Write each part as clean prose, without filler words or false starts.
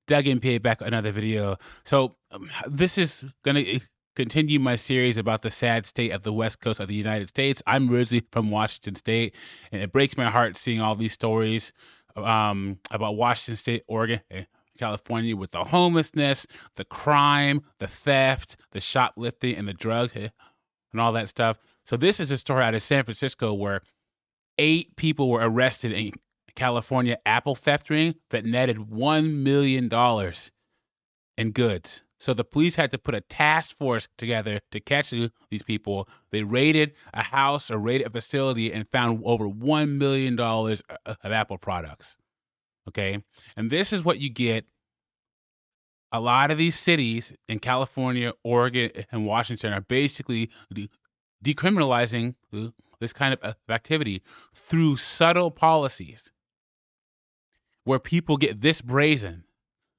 Doug MPA back with another video. So this is going to continue my series about the sad state of the West Coast of the United States. I'm originally from Washington State, and it breaks my heart seeing all these stories about Washington State, Oregon, and California with the homelessness, the crime, the theft, the shoplifting, and the drugs and all that stuff. So this is a story out of San Francisco where 8 people were arrested in California apple theft ring that netted $1 million in goods. So the police had to put a task force together to catch these people. They raided a house or raided a facility and found over $1 million of Apple products. Okay. And this is what you get. A lot of these cities in California, Oregon, and Washington are basically decriminalizing this kind of activity through subtle policies where people get this brazen.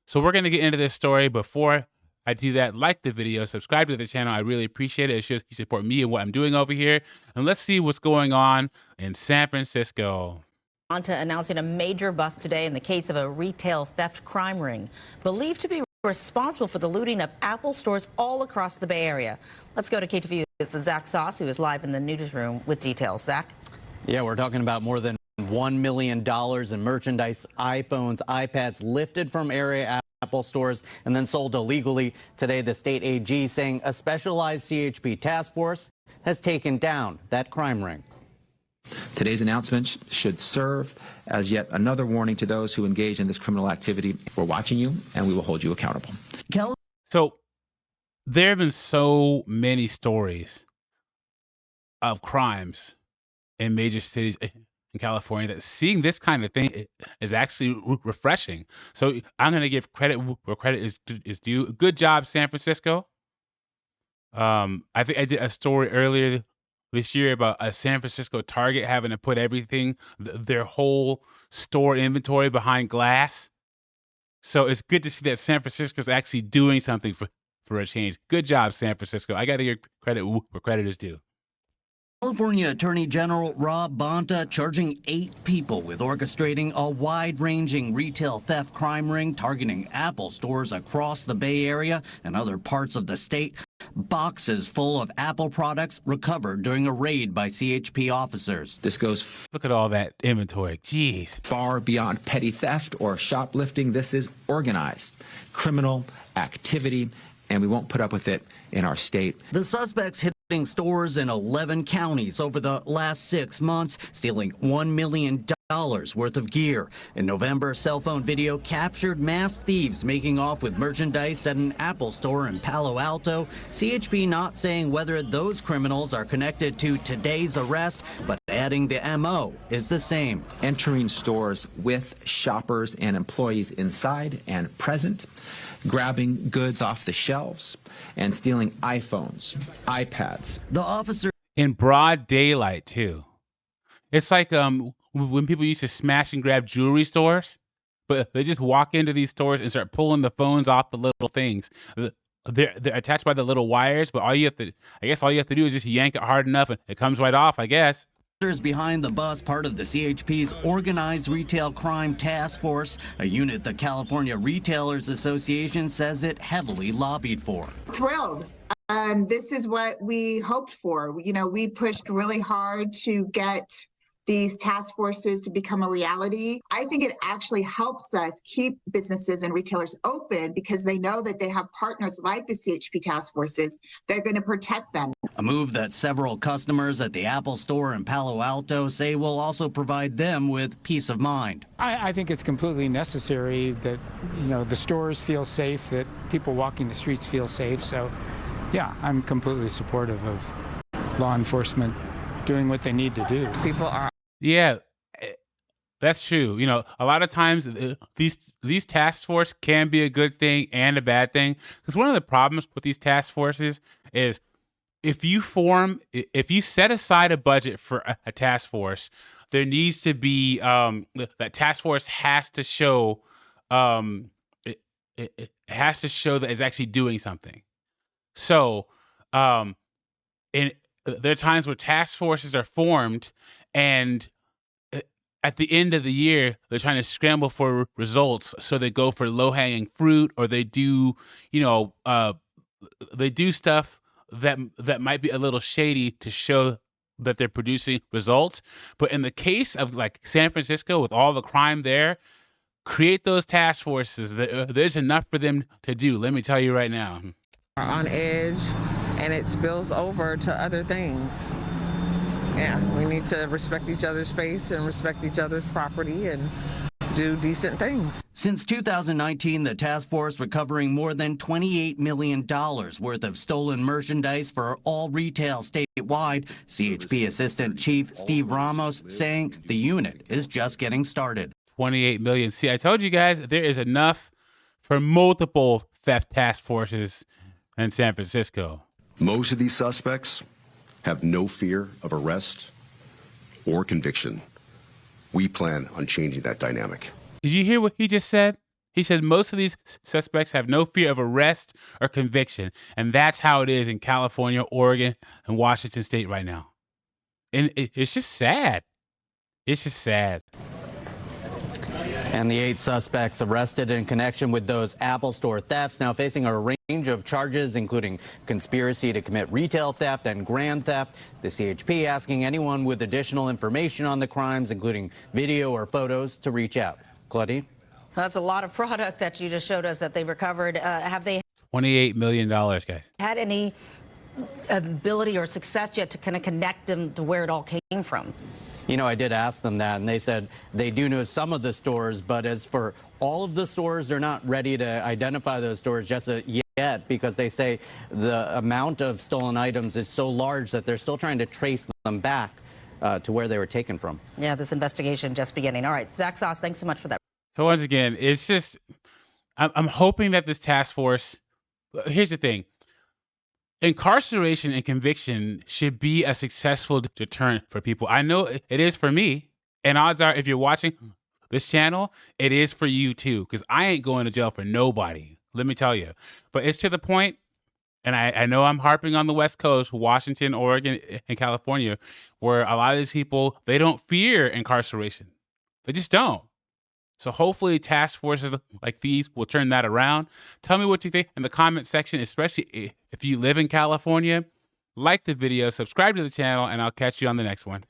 So we're going to get into this story. Before I do that, like the video, subscribe to the channel. I really appreciate it. It shows you support me and what I'm doing over here. And let's see what's going on in San Francisco. On to announcing a major bust today in the case of a retail theft crime ring believed to be responsible for the looting of Apple stores all across the Bay Area. Let's go to KTVU. It's Zach Sauce, who is live in the newsroom with details. Zach? Yeah, we're talking about more than $1 million in merchandise, iPhones, iPads lifted from area Apple stores and then sold illegally. Today, the state AG saying a specialized CHP task force has taken down that crime ring. Today's announcement should serve as yet another warning to those who engage in this criminal activity. We're watching you, and we will hold you accountable. So there have been so many stories of crimes in major cities in California that seeing this kind of thing is actually refreshing. So I'm going to give credit where credit is due. Good job, San Francisco. I think I did a story earlier this year about a San Francisco Target having to put everything, their whole store inventory behind glass. So it's good to see that San Francisco is actually doing something for a change. Good job, San Francisco. I got to give credit where credit is due. California Attorney General Rob Bonta charging 8 people with orchestrating a wide-ranging retail theft crime ring targeting Apple stores across the Bay Area and other parts of the state. Boxes full of Apple products recovered during a raid by CHP officers. This goes Look at all that inventory. Jeez. far beyond petty theft or shoplifting. This is organized criminal activity, and we won't put up with it in our state. The suspects hitting stores in 11 counties over the last 6 months, stealing $1 million worth of gear. In November, cell phone video captured mass thieves making off with merchandise at an Apple store in Palo Alto. CHP not saying whether those criminals are connected to today's arrest, but adding the MO is the same. Entering stores with shoppers and employees inside and present, grabbing goods off the shelves, and stealing iPhones, iPads. The officer In broad daylight, too. It's like when people used to smash and grab jewelry stores, but they just walk into these stores and start pulling the phones off the little things. They're attached by the little wires, but all you have to do is just yank it hard enough and it comes right off, I guess. behind the bus, part of the CHP's Organized Retail Crime Task Force, a unit the California Retailers Association says it heavily lobbied for. Thrilled. This is what we hoped for. You know, we pushed really hard to get these task forces to become a reality. I think it actually helps us keep businesses and retailers open because they know that they have partners like the CHP task forces that are going to protect them. A move that several customers at the Apple store in Palo Alto say will also provide them with peace of mind. I think it's completely necessary that, you know, the stores feel safe, that people walking the streets feel safe. So, yeah, I'm completely supportive of law enforcement doing what they need to do. People are. Yeah, that's true. You know, a lot of times these task force can be a good thing and a bad thing. Because one of the problems with these task forces is if you set aside a budget for a task force, there needs to be that task force has to show it has to show that it's actually doing something. So, there are times where task forces are formed, and at the end of the year, they're trying to scramble for results. So they go for low hanging fruit, or they do, they do stuff that might be a little shady to show that they're producing results. But in the case of like San Francisco, with all the crime there, create those task forces. There's enough for them to do. Let me tell you right now. Are on edge, and it spills over to other things. Yeah, we need to respect each other's space and respect each other's property and do decent things. Since 2019, the task force recovering more than $28 million worth of stolen merchandise for all retail statewide. CHP Assistant Chief Steve Ramos saying the unit is just getting started. 28 million. See, I told you guys there is enough for multiple theft task forces in San Francisco. Most of these suspects have no fear of arrest or conviction. We plan on changing that dynamic. Did you hear what he just said? He said most of these suspects have no fear of arrest or conviction. And that's how it is in California, Oregon, and Washington State right now. And it's just sad. It's just sad. And the 8 suspects arrested in connection with those Apple Store thefts now facing a range of charges, including conspiracy to commit retail theft and grand theft. The CHP asking anyone with additional information on the crimes, including video or photos, to reach out. Claudine? That's a lot of product that you just showed us that they recovered. Have they $28 million, guys. had any ability or success yet to kind of connect them to where it all came from? You know, I did ask them that, and they said they do know some of the stores, but as for all of the stores, they're not ready to identify those stores just yet, because they say the amount of stolen items is so large that they're still trying to trace them back to where they were taken from. Yeah, this investigation just beginning. All right, Zach Sauce, thanks so much for that. So once again, it's just, I'm hoping that this task force, here's the thing. Incarceration and conviction should be a successful deterrent for people. I know it is for me, and odds are if you're watching this channel, it is for you too, because I ain't going to jail for nobody. Let me tell you. But it's to the point, and I know I'm harping on the West Coast, Washington, Oregon, and California, where a lot of these people, they don't fear incarceration. They just don't. So hopefully task forces like these will turn that around. Tell me what you think in the comment section, especially if you live in California. Like the video, subscribe to the channel, and I'll catch you on the next one.